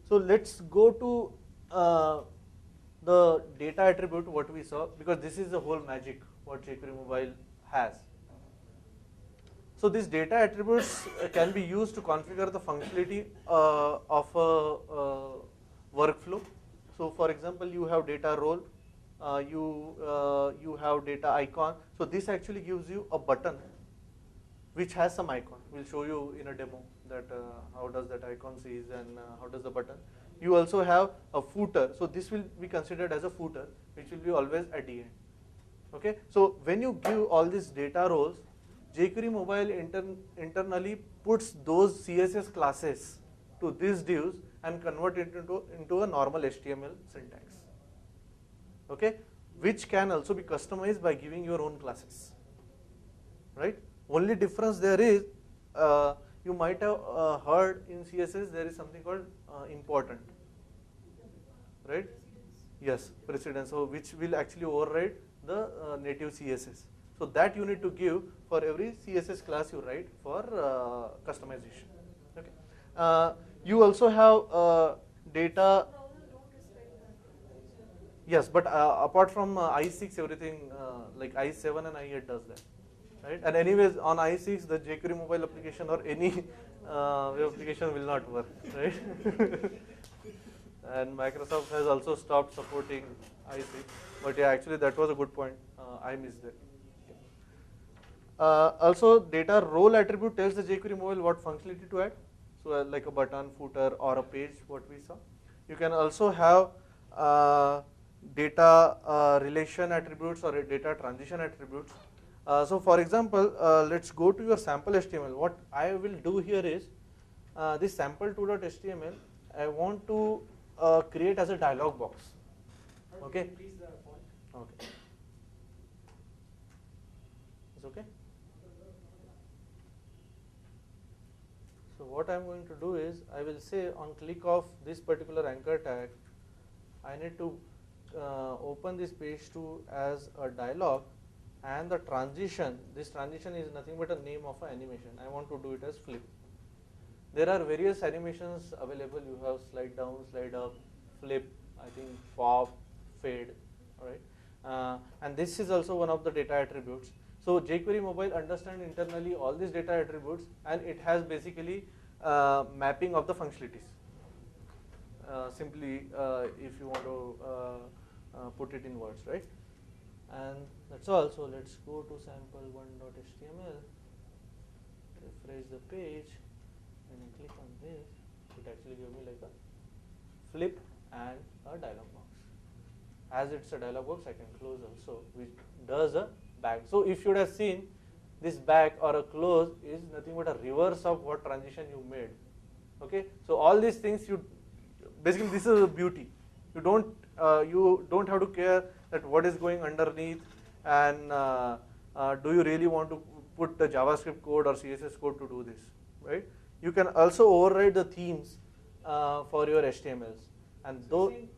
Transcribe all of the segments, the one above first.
So let's go to the data attribute what we saw, because this is the whole magic what jQuery Mobile has. So these data attributes can be used to configure the functionality of a workflow. So for example, you have data role, you have data icon. So this actually gives you a button which has some icon. We'll show you in a demo that how does that icon sees and how does the button. You also have a footer. So this will be considered as a footer, which will be always at the end. Okay. So when you give all these data roles, jQuery Mobile internally puts those CSS classes to these divs and convert it into a normal HTML syntax. Okay, which can also be customized by giving your own classes. Right. Only difference there is, you might have heard in CSS there is something called important. Right? Yes, precedence. So which will actually override the native CSS. So that you need to give for every CSS class you write for customization. Okay. You also have data. Yes, but apart from i6, everything like i7 and i8 does that. Right? And anyways, on i6, the jQuery mobile application or any web application will not work. Right? And Microsoft has also stopped supporting i6. But yeah, actually that was a good point. I missed it. Also, data role attribute tells the jQuery mobile what functionality to add. So like a button, footer, or a page, what we saw. You can also have data relation attributes or data transition attributes. So for example, let's go to your sample HTML. What I will do here is, this sample2.html, I want to create as a dialog box. Okay. Okay. It's okay. So what I am going to do is, I will say on click of this particular anchor tag, I need to open this page 2 as a dialog, and the transition, this transition is nothing but a name of an animation. I want to do it as flip. There are various animations available. You have slide down, slide up, flip, I think pop, fade, alright. And this is also one of the data attributes. So jQuery Mobile understands internally all these data attributes, and it has basically mapping of the functionalities. Simply, if you want to put it in words, right? And that's all. So let's go to sample1.html, refresh the page, and I click on this. It actually gives me like a flip and a dialog box. As it's a dialog box, I can close also, which does a back. So if you would have seen, this back or a close is nothing but a reverse of what transition you made. Okay. So all these things, you basically, this is a beauty. You don't have to care that what is going underneath, and do you really want to put the JavaScript code or CSS code to do this, right? You can also override the themes for your HTMLs, and so it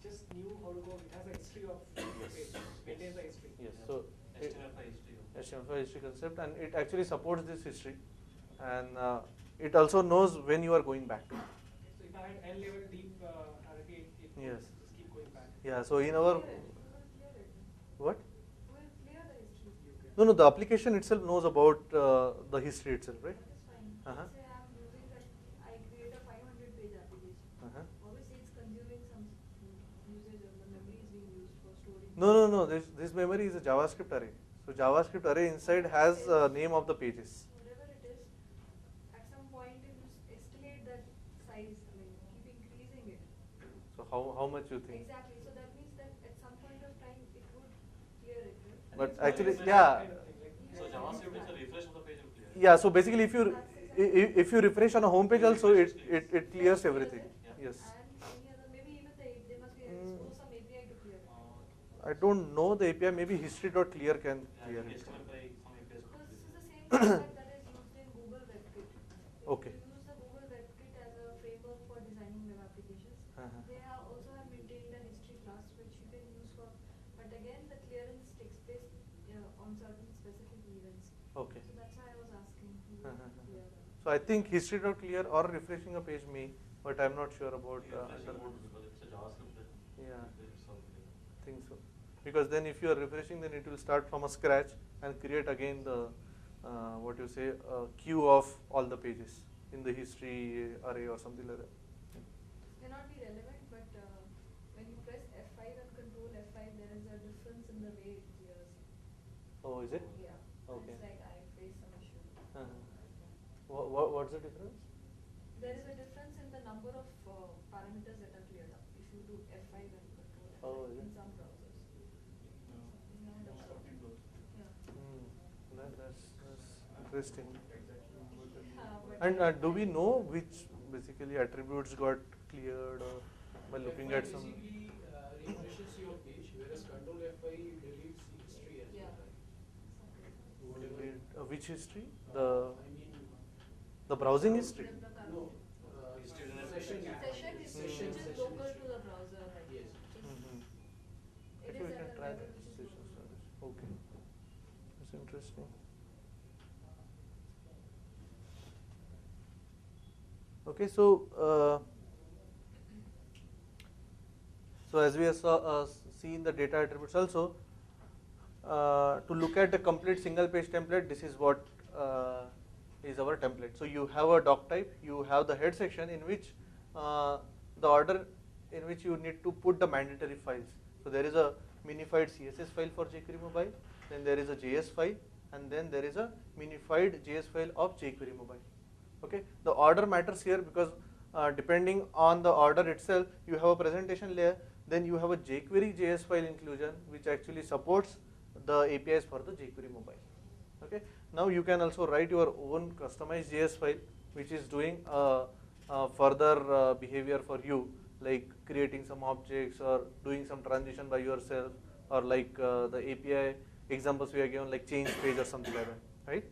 just knew how to go. It has a history of the page, maintains the history. Yes. So HTML5 history concept, and it actually supports this history, and it also knows when you are going back to. So if I had N level deep RP, it yes. just keep going back. Yeah. So in our what? Who will clear the history? No, the application itself knows about the history itself, right? That is fine. Say I'm using that, I create a 500 page application. Obviously, it's consuming some usage of the memory is being used for storing. No. This memory is a JavaScript array. So JavaScript array inside has name of the pages. Whatever it is, at some point you escalate that size. I mean, keep increasing it. So how much you think? Exactly. So that means that at some point of time it would clear it, right? But actually, yeah. So JavaScript is a refresh of the page will clear. Yeah. So basically, if you refresh on a home page also, it clears everything. Yes. And any other, maybe even there must be some API to clear it. I don't know the API. Maybe history.clear can clear it. So this is the same concept that is used in Google WebKit. Okay. If you use the Google WebKit as a framework for designing web applications, they also have maintained a history class which you can use for, but again the clearance takes place on certain specific events. Okay. So that's why I was asking who will clear that. So I think history.clear or refreshing a page may but I'm not sure about Refreshing mode because it's a JavaScript. Yeah. It's all clear. think so. Because then if you are refreshing, then it will start from a scratch and create again the what you say queue of all the pages in the history array or something like that. May not be relevant, but when you press F5 and Control F5, there is a difference in the way it clears. Oh, is it? Yeah. Okay. It's like I face some issue. What's the difference? There is a difference in the number of parameters that are cleared up if you do F5 and Control F5 Oh, is in it? some browsers. In most of them. Yeah. That's interesting. Yeah, And do we know which basically attributes got cleared by looking at some? Basically refreshes your page, whereas Control F5 deletes the history as Yeah. well. Which history? The browsing history. No. History in a Session Session history, which is local to the browser. Like, Yes. It Actually, is we at can a try level that. which is Session local. storage. Okay, that's interesting. Okay, so as we have seen the data attributes also, to look at the complete single page template, this is what is our template. So you have a doc type, you have the head section in which the order in which you need to put the mandatory files. So there is a minified CSS file for jQuery Mobile, then there is a JS file, and then there is a minified JS file of jQuery Mobile. Okay, the order matters here because depending on the order itself, you have a presentation layer, then you have a jQuery JS file inclusion which actually supports the APIs for the jQuery Mobile. Okay, now you can also write your own customized JS file which is doing further behavior for you, like creating some objects or doing some transition by yourself, or like the API examples we are given, like change page or something like that, right?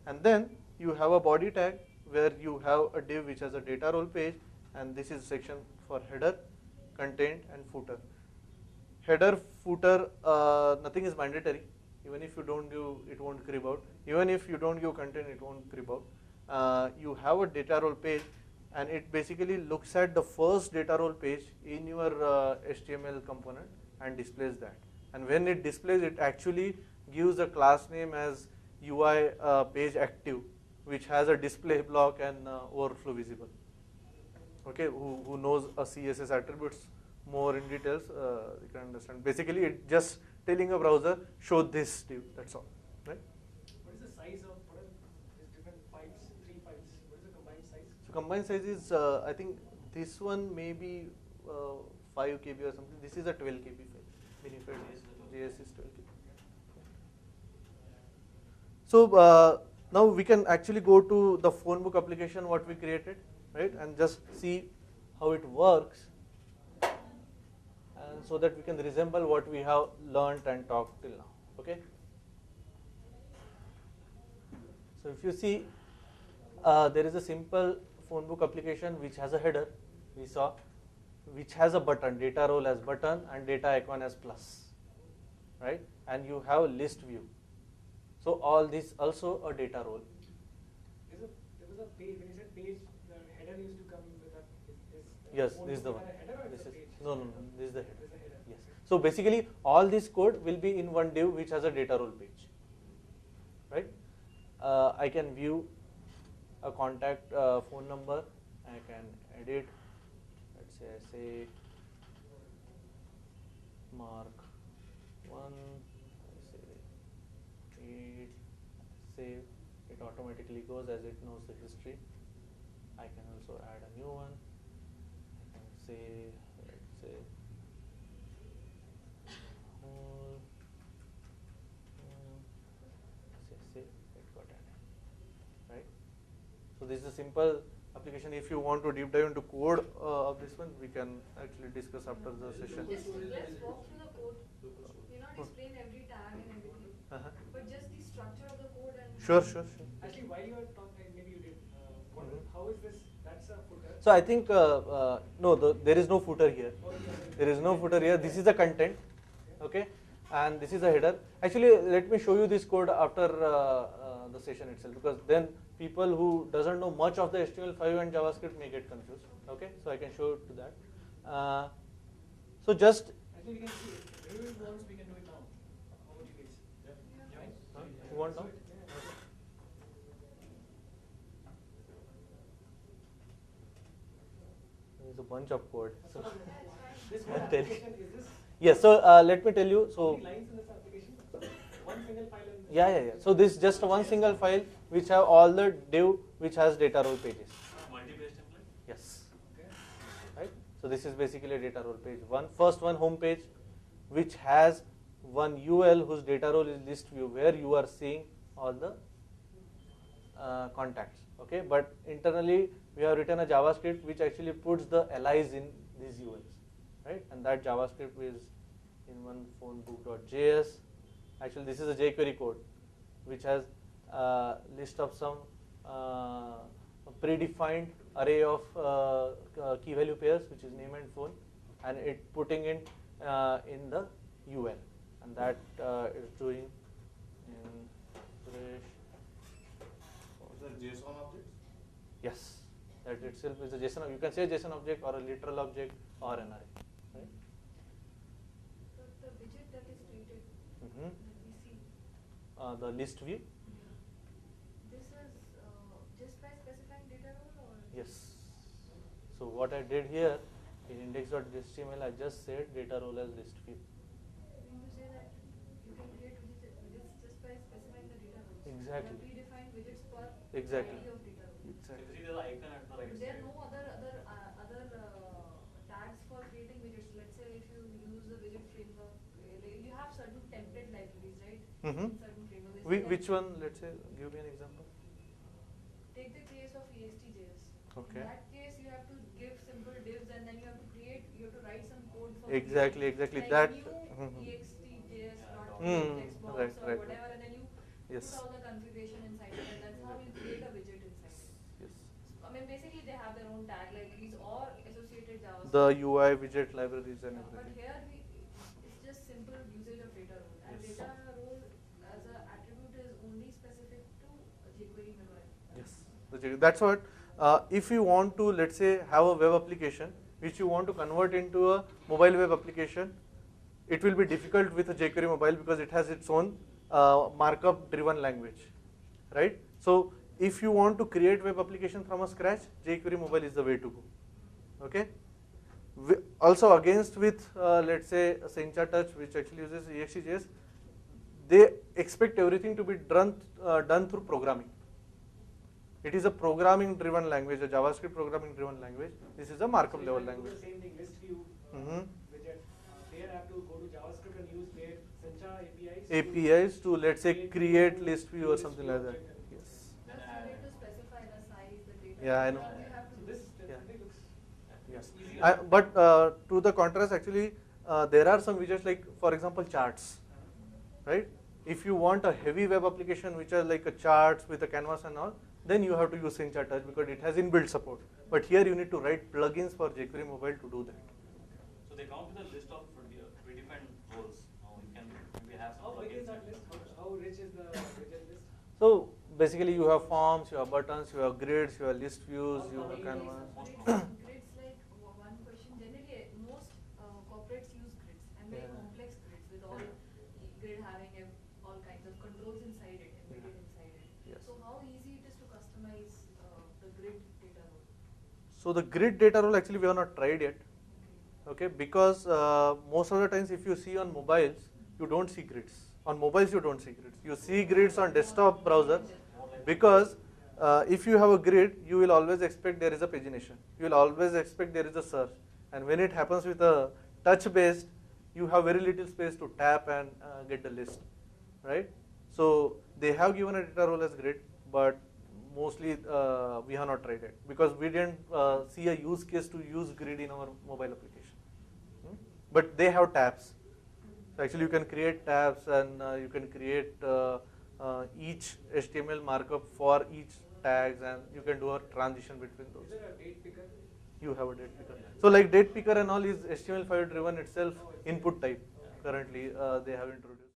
And then you have a body tag where you have a div which has a data role page, and this is section for header, content, and footer. Header, footer, nothing is mandatory. Even if you don't give, it won't crib out. Even if you don't give content, it won't crib out. You have a data role page, and it basically looks at the first data role page in your HTML component and displays that. And when it displays, it actually gives a class name as UI page active, which has a display block and overflow visible. Okay, who knows a CSS attributes more in details, you can understand. Basically, it just telling a browser, show this div, that's all, right? What is the size of these different files, 3 files? What is the combined size? So combined size is, I think this one may be 5 KB or something. This is a 12 KB file. Minified JS is 12 KB. So now we can actually go to the phone book application what we created, right, and just see how it works, and so that we can resemble what we have learned and talked till now. Okay. So if you see, there is a simple phone book application which has a header, we saw, which has a button, data role as button and data icon as plus, right, and you have a list view. So all this also a data role. There was a page, when you said page, the header used to come with a. Yes, this is the one. Header or This is a is page? no, this is the header. This is the header. Yes. So basically, all this code will be in one div which has a data role page, right? I can view a contact phone number. I can edit. Let's say I say Mark 1. I say 8. Save. It automatically goes as it knows the history. I can also add a new one. I can say, let's say, say it got added, right? So this is a simple application. If you want to deep dive into code of this one, we can actually discuss after the session. Let's walk through the code. May not explain every tag and everything, but just the structure of the code and. Sure. Actually, while you were talking, maybe you did. How is this? That's a footer. So I think no, there is no footer here. There is no footer here. This is the content, okay, and this is a header. Actually, let me show you this code after the session itself, because then people who doesn't know much of the HTML5 and JavaScript may get confused. Okay, so I can show it to that. So just Actually, we can see it. If everyone wants, we can do it now. How about you guys? Yeah. Right? you want now? There's a bunch of code. So This I'll whole tell you. application is this? Yes, so let me tell you. How So many lines in this application? One single file in this? yeah. So this is just one single file which have all the div which has data role pages. Multi-page template? Yes. Okay. Right. So this is basically a data role page. First one home page, which has one UL whose data role is list view, where you are seeing all the contacts. Okay, but internally we have written a JavaScript which actually puts the LIs in these ULs, right? And that JavaScript is in one phone book.js. Actually, this is a jQuery code which has a list of some predefined array of key value pairs, which is name and phone, and it putting it in the UL, and that is doing in fresh. Is that JSON objects? Yes, that itself is a JSON. You can say JSON object or a literal object or an array, right? So the widget that is created Mm-hmm. that we see, The list view. this is just by specifying data role or? Yes. So what I did here in index.html, I just said data role as list view. When you say that you can create widgets just by specifying the data roles. Exactly. There are predefined widgets per Exactly. ID of data role. So Exactly. you see the icon at the right There are side. no other tags for creating widgets. Let's say if you use the widget framework, you have certain template libraries, right? Mm-hmm. Certain frameworks. Which one? Let's say, give me an example. Take the case of EXT.js. Okay. In that case, you have to give simple divs and then you have to write some code for Exactly, creating, exactly. like That. new Mhm. EXT.js dot Mm, text box right, or right, whatever, right. and then you Yes. put all the configuration inside it, and that's how you create a widget inside it. Yes. I mean, basically they have their own tag libraries or associated JavaScript. The UI widget libraries and But everything. here it's just simple usage of data role, and Yes. data role as an attribute is only specific to jQuery Mobile. Yes. That's what. If you want to, let's say, have a web application which you want to convert into a mobile web application, it will be difficult with a jQuery Mobile because it has its own markup-driven language, right? So if you want to create web application from a scratch, jQuery Mobile is the way to go. Okay. Also against with let's say Sencha Touch, which actually uses EXT.js, they expect everything to be done through programming. It is a programming-driven language, a JavaScript programming-driven language. This is a markup level language. The same thing, list view widget. There I have to go to JavaScript and use their Sencha APIs. To let's say create list view or something like that. object. Yes. Plus you need to specify the size, the data. Yeah, I know. And you have to So this Yeah. definitely looks Yes. easier. But to the contrast, actually, there are some widgets like, for example, charts, right? If you want a heavy web application which are like a charts with a canvas and all, then you have to use Sencha Touch because it has inbuilt support. But here you need to write plugins for jQuery Mobile to do that. So they come with a list of predefined roles. Now you can maybe have How some big is plugins. that list? How rich is the widget list? So basically, you have forms, you have buttons, you have grids, you have list views, you have canvas. Grids like one question. Generally, most corporates use grids and very Yeah. complex grids with all grid having all kinds of controls inside it, embedded inside it. Yes. So how easy it is to customize the grid data role? So the grid data role actually we have not tried yet. Okay, because most of the times if you see on mobiles, you don't see grids. On mobiles you don't see grids. You see grids on desktop browser because if you have a grid, you will always expect there is a pagination. You will always expect there is a search. And when it happens with a touch-based, you have very little space to tap and get the list, right? So they have given a data role as grid, but mostly we have not tried it because we didn't see a use case to use grid in our mobile application. But they have tabs. So actually you can create tabs and you can create each HTML markup for each tags, and you can do a transition between those. Is there a date picker? You have a date picker. So like date picker and all is HTML5 driven itself input type. Currently they have introduced.